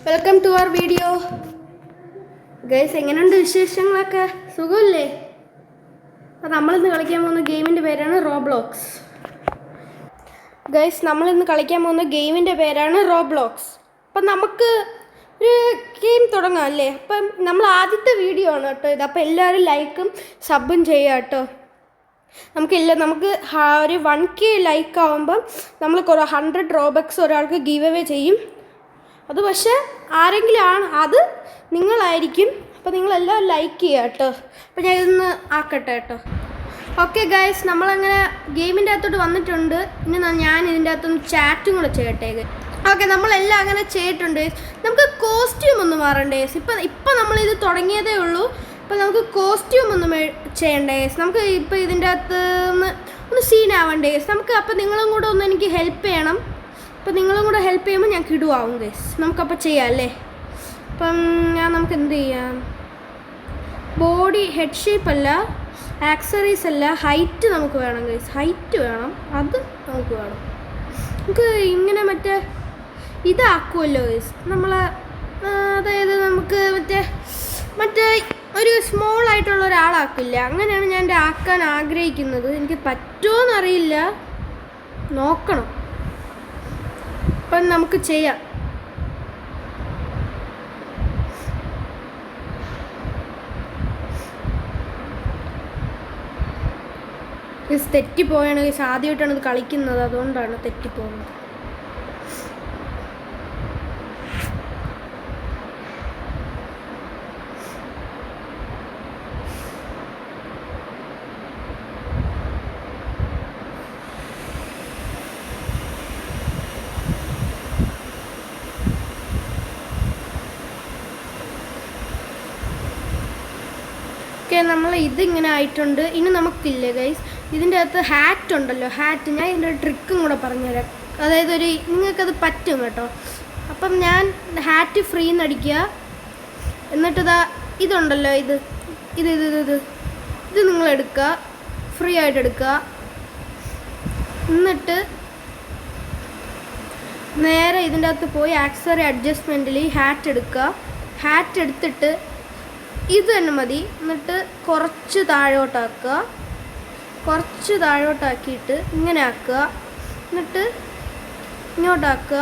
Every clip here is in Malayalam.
Welcome to our video guys. എങ്ങനെയുണ്ട് വിശേഷങ്ങളൊക്കെ? സുഖമില്ലേ? അപ്പോൾ നമ്മളിന്ന് കളിക്കാൻ പോകുന്ന ഗെയിമിൻ്റെ പേരാണ് റോബ്ലോക്സ്. ഗൈസ്, നമ്മളിന്ന് കളിക്കാൻ പോകുന്ന ഗെയിമിൻ്റെ പേരാണ് റോബ്ലോക്സ്. അപ്പം നമുക്ക് ഒരു ഗെയിം തുടങ്ങാം അല്ലേ? അപ്പം നമ്മൾ ആദ്യത്തെ വീഡിയോ ആണ് കേട്ടോ ഇത്. അപ്പോൾ എല്ലാവരും ലൈക്കും സബും ചെയ്യുക കേട്ടോ. നമുക്ക് ഒരു 1K ലൈക്ക് ആകുമ്പം നമ്മൾ 100 റോബക്സ് ഒരാൾക്ക് ഗീവ് അവേ ചെയ്യും. അത് പക്ഷേ ആരെങ്കിലും ആണ്, അത് നിങ്ങളായിരിക്കും. അപ്പോൾ നിങ്ങളെല്ലാം ലൈക്ക് ചെയ്യുക കേട്ടോ. അപ്പോൾ ഞാൻ ഇതൊന്ന് ആക്കട്ടെ കേട്ടോ. ഓക്കെ ഗൈസ്, നമ്മളങ്ങനെ ഗെയിമിൻ്റെ അകത്തോട്ട് വന്നിട്ടുണ്ട്. ഇനി ഞാൻ ഇതിൻ്റെ അകത്തൊന്ന് ചാറ്റും കൂടെ ചെയ്യട്ടെ. ഓക്കെ, നമ്മളെല്ലാം അങ്ങനെ ചെയ്തിട്ടുണ്ട്. നമുക്ക് കോസ്റ്റ്യൂം ഒന്ന് മാറണ്ടേ? ഇപ്പം നമ്മളിത് തുടങ്ങിയതേ ഉള്ളൂ. അപ്പോൾ നമുക്ക് കോസ്റ്റ്യൂം ഒന്ന് ചെയ്യണ്ടേ? നമുക്ക് ഇപ്പോൾ ഇതിൻ്റെ അകത്ത് ഒന്ന് സീനാവണ്ടേ? അപ്പോൾ നിങ്ങളും കൂടെ ഒന്ന് എനിക്ക് ഹെൽപ്പ് ചെയ്യണം. അപ്പോൾ നിങ്ങളും കൂടെ ഹെൽപ്പ് ചെയ്യുമ്പോൾ ഞങ്ങൾക്ക് ഇടുവാവും ഗൈസ്. നമുക്കപ്പോൾ ചെയ്യാം അല്ലേ? അപ്പം നമുക്ക് എന്ത് ചെയ്യാം? ബോഡി ഹെഡ് ഷേപ്പ് അല്ല, ആക്സറീസ് അല്ല, ഹൈറ്റ് നമുക്ക് വേണം ഗൈസ്. ഹൈറ്റ് വേണം, അത് നമുക്ക് വേണം. നമുക്ക് ഇങ്ങനെ ഇതാക്കുമല്ലോ ഗൈസ് അതായത് നമുക്ക് മറ്റേ ഒരു സ്മോൾ ആയിട്ടുള്ള ഒരാളാക്കില്ല. അങ്ങനെയാണ് ഞാൻ ആക്കാൻ ആഗ്രഹിക്കുന്നത്. എനിക്ക് പറ്റുമോയെന്നറിയില്ല, നോക്കണം. അപ്പം നമുക്ക് ചെയ്യാം. തെറ്റിപ്പോയാണ് ഗൈസ്. ആദ്യമായിട്ടാണ് ഇത് കളിക്കുന്നത്, അതുകൊണ്ടാണ് തെറ്റിപ്പോകുന്നത്. നമ്മൾ ഇതിങ്ങനെ ആയിട്ടുണ്ട്. ഇനി നമുക്കില്ലേ ഗൈസ്, ഇതിൻ്റെ അകത്ത് ഹാറ്റ് ഉണ്ടല്ലോ, ഹാറ്റ്. ഞാൻ ഇതിൻ്റെ ഒരു ട്രിക്കും കൂടെ പറഞ്ഞുതരാം. അതായത് നിങ്ങൾക്കത് പറ്റും കേട്ടോ. അപ്പം ഞാൻ ഹാറ്റ് ഫ്രീ എന്നടിക്കുക. എന്നിട്ടിതാ ഇതുണ്ടല്ലോ, ഇത് നിങ്ങൾ എടുക്കുക, ഫ്രീ ആയിട്ട് എടുക്കുക. എന്നിട്ട് നേരെ ഇതിൻ്റെ അകത്ത് പോയി ആക്സറി അഡ്ജസ്റ്റ്മെൻറ്റിൽ ഹാറ്റ് എടുക്കുക. ഹാറ്റ് എടുത്തിട്ട് ഇത് തന്നെ മതി. എന്നിട്ട് കുറച്ച് താഴോട്ടാക്കിയിട്ട് ഇങ്ങനെ ആക്കുക. എന്നിട്ട് ഇങ്ങോട്ടാക്കുക.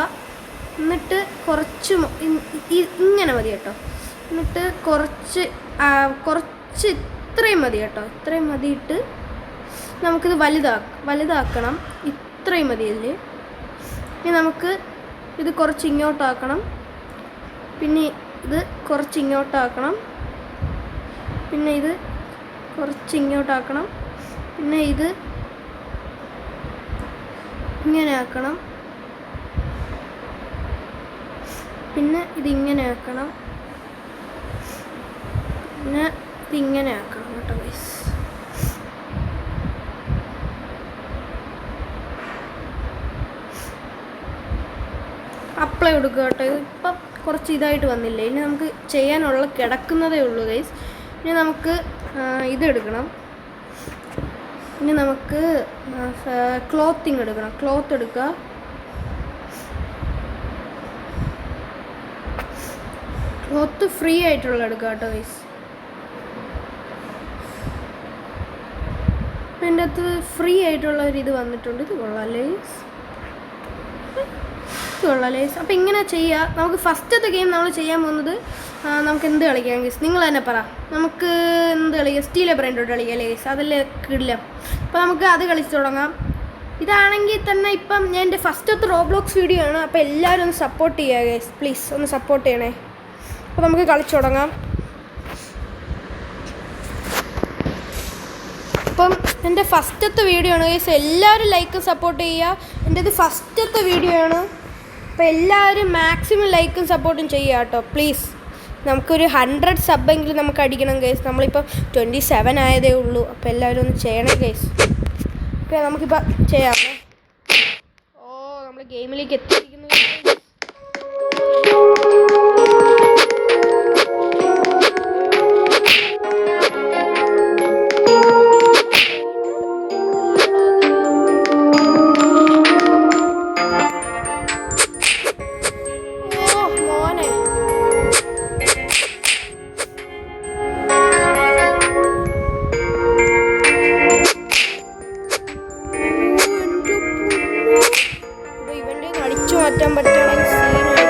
എന്നിട്ട് കുറച്ച് ഇങ്ങനെ മതി കേട്ടോ. എന്നിട്ട് കുറച്ച് ഇത്രയും മതി കേട്ടോ. ഇത്രയും മതിയിട്ട് നമുക്കിത് വലുതാക്കണം. ഇത്രയും മതിയല്ലേ? ഇനി നമുക്ക് ഇത് കുറച്ച് ഇങ്ങോട്ടാക്കണം. പിന്നെ ഇത് കുറച്ച് ഇങ്ങോട്ടാക്കണം. പിന്നെ ഇത് കുറച്ച് ഇങ്ങോട്ടാക്കണം. പിന്നെ ഇത് ഇങ്ങനെ ആക്കണം. പിന്നെ ഇതിങ്ങനെ ആക്കണം. പിന്നെ ഇതിങ്ങനെ ആക്കണം കേട്ടോ ഗൈസ്. അപ്ലൈ കൊടുക്കുക കേട്ടോ. ഇപ്പം കുറച്ച് ഇതായിട്ട് വന്നില്ലേ? ഇനി നമുക്ക് ചെയ്യാനുള്ള കിടക്കുന്നതേ ഉള്ളൂ ഗൈസ്. ഇനി നമുക്ക് ഇതെടുക്കണം. ഇനി നമുക്ക് ക്ലോത്തിങ് എടുക്കണം. ക്ലോത്ത് എടുക്കുക. ക്ലോത്ത് ഫ്രീ ആയിട്ടുള്ള എടുക്കുക കേട്ടോ ഗൈസ്. അതിൻ്റെ അകത്ത് ഫ്രീ ആയിട്ടുള്ള ഒരു ഇത് വന്നിട്ടുണ്ട്. ഇത് കൊള്ളാല്ലേ ഗൈസ്? അപ്പോൾ ഇങ്ങനെ ചെയ്യുക. നമുക്ക് ഫസ്റ്റത്തെ ഗെയിം നമ്മൾ ചെയ്യാൻ പോകുന്നത്, നമുക്ക് എന്ത് കളിക്കാം ഗൈസ്? നിങ്ങൾ തന്നെ പറ. നമുക്ക് എന്ത് കളിക്കാം? സ്റ്റീലെ ബ്രാൻഡോട്ട് കളിക്കാം അല്ലേ ഗൈസ്? അതല്ലേ കിടിലം. അപ്പോൾ നമുക്ക് അത് കളിച്ച് തുടങ്ങാം. ഇതാണെങ്കിൽ തന്നെ ഇപ്പം ഞാൻ എൻ്റെ ഫസ്റ്റത്തെ റോബ്ലോക്സ് വീഡിയോ ആണ്. അപ്പോൾ എല്ലാവരും ഒന്ന് സപ്പോർട്ട് ചെയ്യുക ഗൈസ്, പ്ലീസ് ഒന്ന് സപ്പോർട്ട് ചെയ്യണേ. അപ്പോൾ നമുക്ക് കളിച്ച് തുടങ്ങാം. അപ്പം എൻ്റെ ഫസ്റ്റത്തെ വീഡിയോ ആണ് ഗൈസ്. എല്ലാവരും ലൈക്കും സപ്പോർട്ട് ചെയ്യുക. എൻ്റെ ഇത് ഫസ്റ്റത്തെ വീഡിയോ ആണ്. അപ്പോൾ എല്ലാവരും മാക്സിമം ലൈക്കും സപ്പോർട്ടും ചെയ്യുക കേട്ടോ പ്ലീസ്. നമുക്കൊരു 100 സബ്ബെങ്കിലും നമുക്ക് അടിക്കണം ഗൈസ്. നമ്മളിപ്പോൾ 27 ആയതേ ഉള്ളൂ. അപ്പോൾ എല്ലാവരും ഒന്ന് ചെയ്യണേ ഗൈസ്. ഓക്കെ, നമുക്കിപ്പോൾ ചെയ്യാമേ. നമ്മൾ ഗെയിമിലേക്ക് എത്തിയിരിക്കുന്നു. മോനെ മാറ്റാൻ പറ്റുകയാണെങ്കിൽ സീനായിരിക്കും.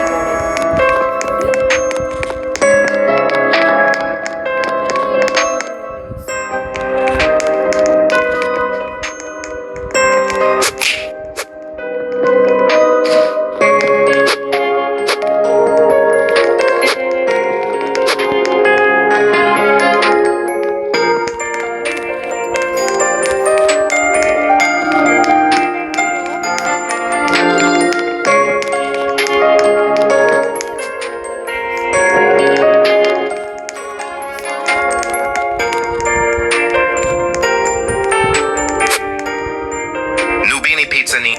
Nubini Pizzani.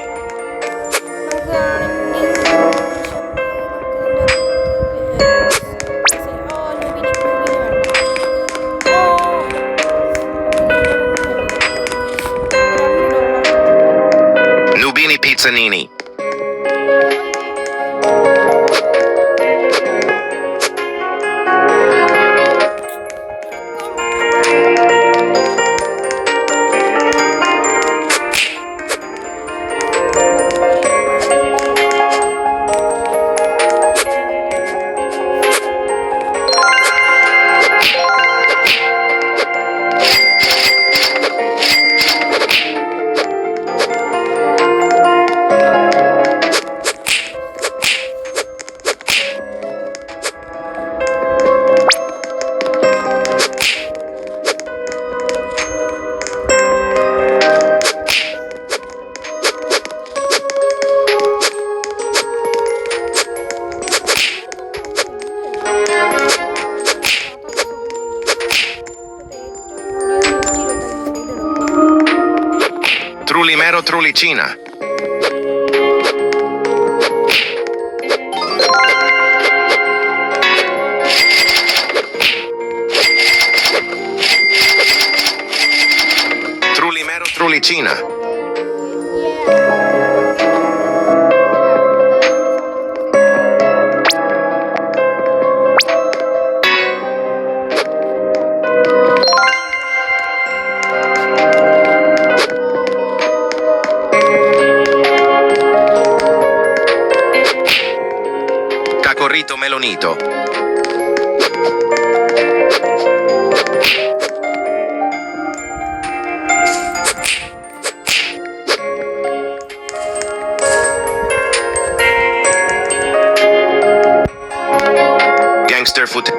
Nubini Pizzanini. Trulimero Trulicina. Trulimero Trulicina. Cacorrito Melonito. Gangster foot.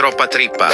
Troppa trippa.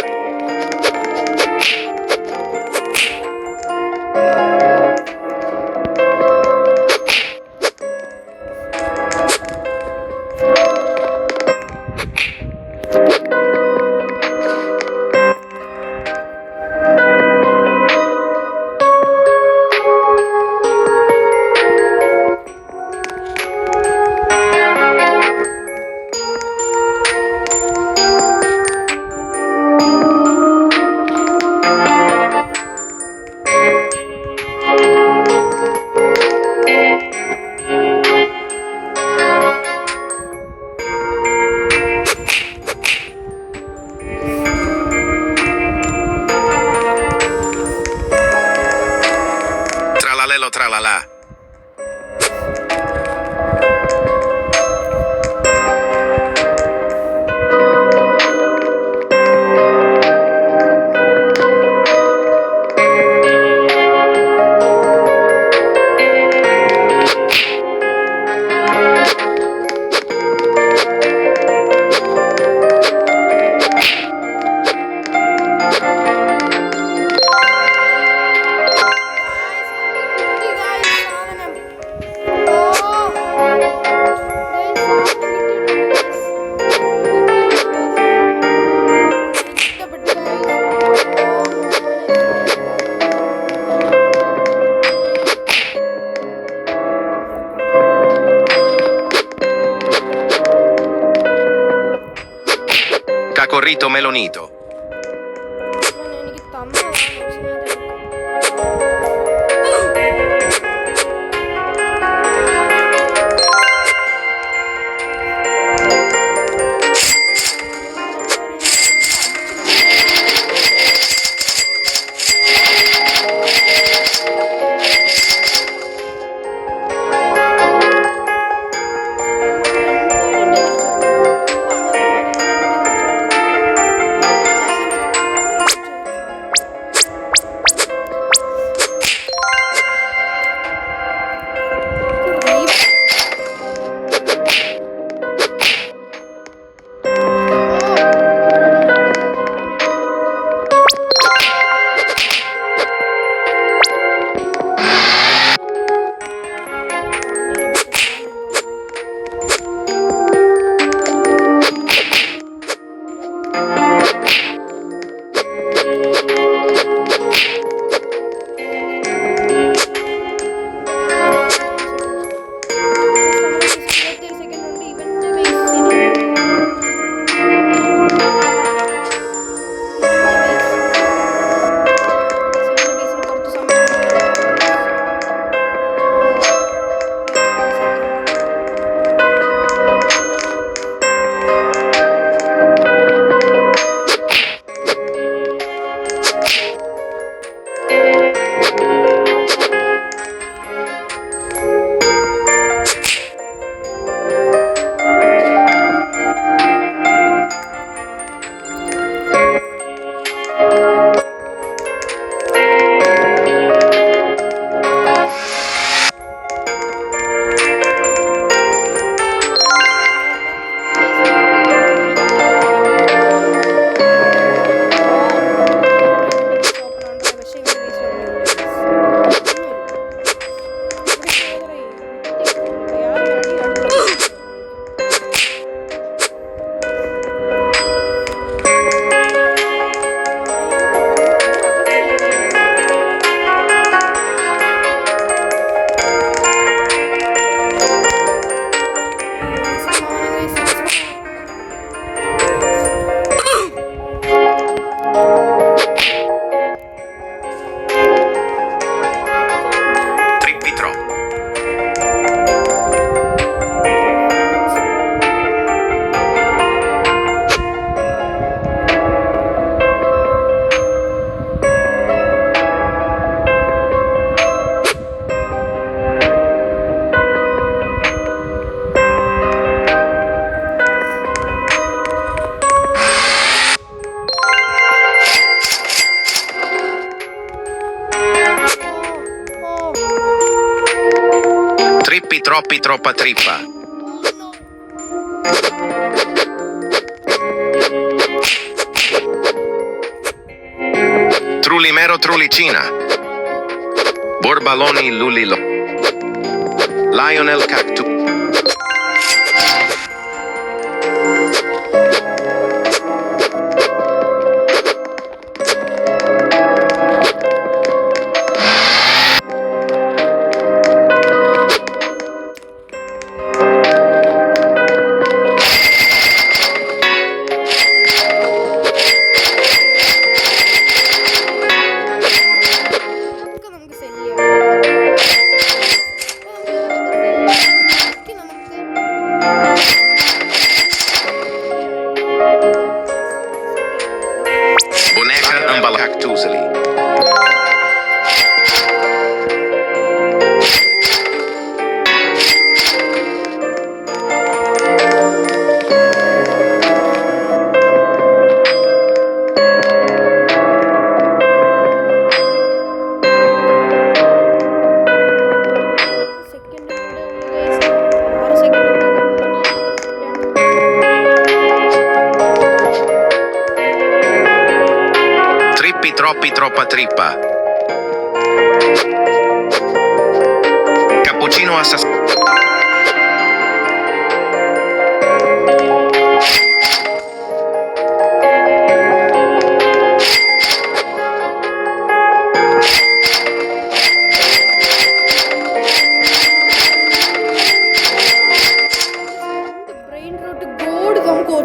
Cacorrito melonito. എനിക്ക് തന്നതാണ് പക്ഷേ ഞാൻ Troppi troppa trippa. Trulimero trulicina. Borbaloni lulilo. Lionel cactus. Troppa trippa. Cappuccino assassino. brain rot god നമുക്ക്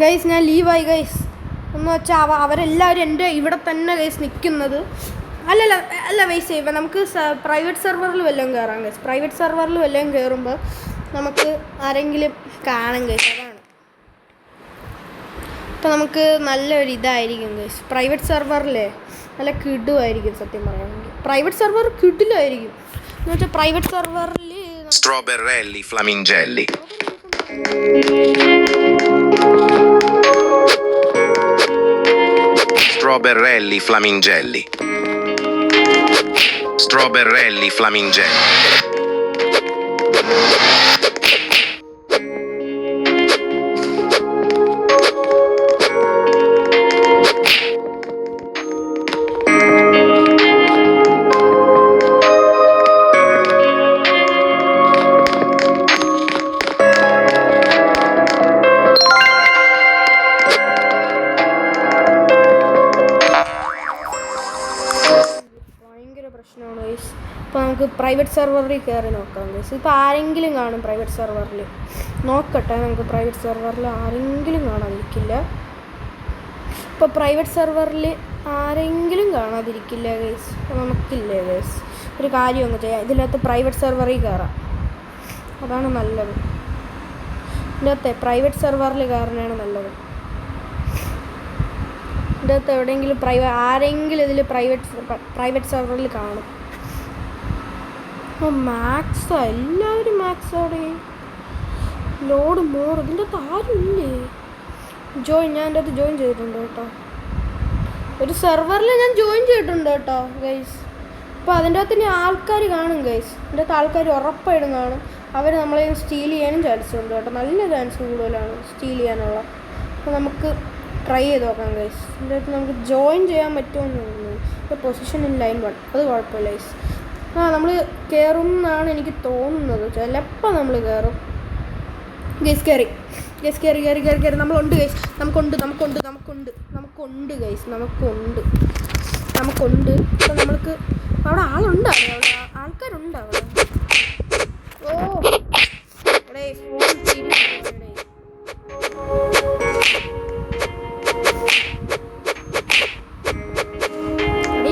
ഗൈസ് ഞാൻ ലീവായി ഗൈസ്. എന്ന് വെച്ചാൽ അവരെല്ലാവരും എൻ്റെ ഇവിടെ തന്നെ ഗൈസ് നിൽക്കുന്നത്. അല്ല ഗൈസ്, ഇപ്പം നമുക്ക് പ്രൈവറ്റ് സെർവറിൽ വല്ലതും കയറാം ഗൈസ്. പ്രൈവറ്റ് സെർവറിൽ വല്ലതും കയറുമ്പോൾ നമുക്ക് ആരെങ്കിലും കാണും ഗൈസ്. അതാണ് അപ്പം നമുക്ക് നല്ലൊരു ഇതായിരിക്കും ഗൈസ്. പ്രൈവറ്റ് സെർവറിലേ നല്ല കിടുമായിരിക്കും സത്യം പറയുകയാണെങ്കിൽ. പ്രൈവറ്റ് സെർവർ കിടിലായിരിക്കും. എന്ന് വെച്ചാൽ പ്രൈവറ്റ് സെർവറിൽ Strawberrelli flamingelli. Strawberrelli flamingelli. Strawberrelli flamingelli. പ്രശ്നമാണ് ഗൈസ്. ഇപ്പോൾ നമുക്ക് പ്രൈവറ്റ് സെർവറിൽ കയറി നോക്കാം ഗൈസ്. ഇപ്പോൾ ആരെങ്കിലും കാണും പ്രൈവറ്റ് സെർവറിൽ. നോക്കട്ടെ, നമുക്ക് പ്രൈവറ്റ് സെർവറിൽ ആരെങ്കിലും കാണാതിരിക്കില്ല. ഇപ്പോൾ പ്രൈവറ്റ് സെർവറിൽ ആരെങ്കിലും കാണാതിരിക്കില്ല ഗൈസ്. അപ്പോൾ നമുക്കില്ലേ ഗൈസ് ഒരു കാര്യം അങ്ങ് ചെയ്യാം. ഇതിനകത്ത് പ്രൈവറ്റ് സെർവറിൽ കയറാം, അതാണ് നല്ലത്. ഇതിനകത്ത് പ്രൈവറ്റ് സെർവറിൽ കയറാനാണ് നല്ലത്. ഇതിനകത്ത് എവിടെയെങ്കിലും ആരെങ്കിലും ഇതിൽ പ്രൈവറ്റ് സെർവറിൽ കാണും. ഓ മാക്സാ, എല്ലാവരും മാക്സോടെ ലോഡ് മോർ. ഇതിൻ്റെ അകത്ത് ആരും ഇല്ലേ? ഞാൻ എൻ്റെ അകത്ത് ജോയിൻ ചെയ്തിട്ടുണ്ട് കേട്ടോ. ഒരു സെർവറിൽ ഞാൻ ജോയിൻ ചെയ്തിട്ടുണ്ട് കേട്ടോ ഗൈസ്. അപ്പോൾ അതിൻ്റെ അകത്ത് ഇനി ആൾക്കാർ കാണും ഗൈസ്. ഇതിൻ്റെ അകത്ത് ആൾക്കാർ ഉറപ്പായിട്ടും കാണും. അവർ നമ്മളെ സ്റ്റീൽ ചെയ്യാനും ചാൻസ് ഉണ്ട് കേട്ടോ. നല്ല ചാൻസ് കൂടുതലാണ് സ്റ്റീൽ ചെയ്യാനുള്ള. അപ്പോൾ നമുക്ക് ട്രൈ ചെയ്ത് നോക്കാം ഗൈസ്. ഇതിൻ്റെ അകത്ത് നമുക്ക് ജോയിൻ ചെയ്യാൻ പറ്റുമെന്ന് തോന്നുന്നു. ഇപ്പോൾ പൊസിഷൻ ഇൻ ലൈൻ 1 അത് കുഴപ്പമില്ല ഗൈസ്. നമ്മൾ കയറും എന്നാണ് എനിക്ക് തോന്നുന്നത്. ചിലപ്പോൾ നമ്മൾ കയറും ഗൈസ്. കയറി നമ്മളുണ്ട് ഗൈസ്. നമുക്കുണ്ട് ഗൈസ്. നമുക്കുണ്ട്. അപ്പോൾ നമ്മൾക്ക് അവിടെ ആളുണ്ട്, അവിടെ ആൾക്കാരുണ്ട് അവിടെ. ഓ എടേ ഫോൺ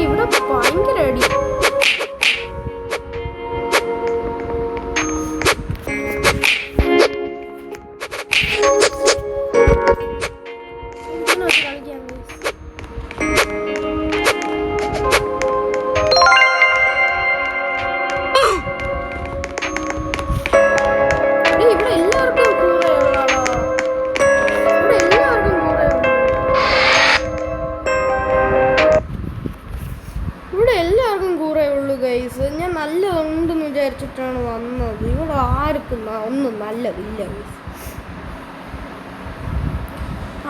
ഇവിടെ ഭയങ്കര അടി. ഞാൻ നല്ലതുണ്ടെന്ന് വിചാരിച്ചിട്ടാണ് വന്നത്. ഇവിടെ ആർക്കും ഒന്നും നല്ലതില്ല,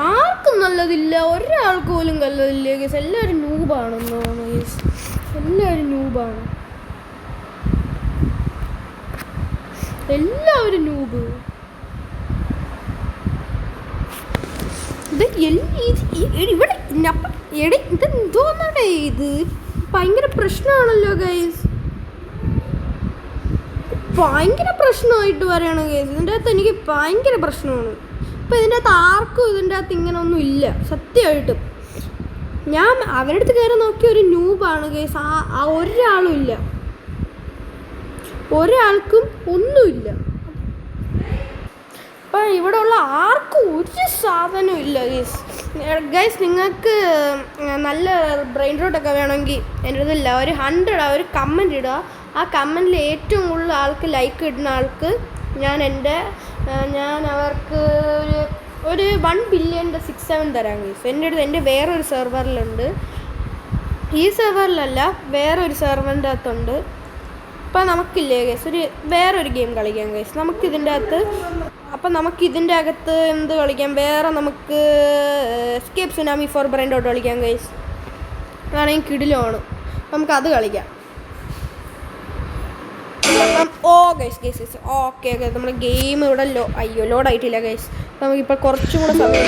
ആർക്കും നല്ലതില്ല, ഒരാൾക്ക് പോലും നല്ലതില്ല ഗൈസ്. എല്ലാവരും നൂബാണെന്നാണ് ഗൈസ്. എല്ലാവരും നൂബ്. ഇവിടെ ഇതെന്തോന്നടേ ഇത്? ഭയങ്കര പ്രശ്നമാണല്ലോ ഗൈസ്. ഭയങ്കര പ്രശ്നമായിട്ട് പറയണ ഗൈസ്. ഇതിൻ്റെ അകത്ത് എനിക്ക് ഭയങ്കര പ്രശ്നമാണ്. ഇപ്പം ഇതിൻ്റെ അകത്ത് ആർക്കും ഇതിൻ്റെ അകത്ത് ഇങ്ങനെ ഒന്നും ഇല്ല സത്യമായിട്ടും. ഞാൻ അവരുടെ അടുത്ത് കയറി നോക്കിയ ഒരു നൂബാണ് ഗൈസ്. ആ ഒരാളും ഇല്ല, ഒരാൾക്കും ഒന്നുമില്ല. അപ്പം ഇവിടെ ഉള്ള ആർക്കും ഒരു സാധനവും ഇല്ല ഗൈസ്. നിങ്ങൾക്ക് നല്ല ബ്രെയിൻ റോട്ടൊക്കെ വേണമെങ്കിൽ എൻ്റെ ഇതില്ല, ഒരു 100 ഒരു കമൻറ്റ് ഇടുക. ആ കമൻറ്റിൽ ഏറ്റവും കൂടുതൽ ആൾക്ക് ലൈക്ക് ഇടുന്ന ആൾക്ക് ഞാൻ അവർക്ക് ഒരു 1 ബില്യൻ്റെ 6-7 തരാം ഗൈസ്. എൻ്റെ വേറൊരു സെർവറിലുണ്ട്, ഈ സെർവറിലല്ല വേറൊരു സെർവറിൻ്റെ അകത്തുണ്ട്. അപ്പം നമുക്കില്ലേ ഗൈസ് വേറൊരു ഗെയിം കളിക്കാം ഗൈസ്. നമുക്കിതിൻ്റെ അകത്ത് എന്ത് കളിക്കാം? വേറെ നമുക്ക് escape tsunami for brain dot കളിക്കാം ഗൈസ്. അതാണെങ്കിൽ കിടിലമാണ്. നമുക്കത് കളിക്കാം. അപ്പം ഗൈസ് ഓക്കെ നമ്മുടെ ഗെയിം ഇവിടെ ലോഡായിട്ടില്ല ഗൈസ്. നമുക്കിപ്പോൾ കുറച്ചും കൂടെ സമയം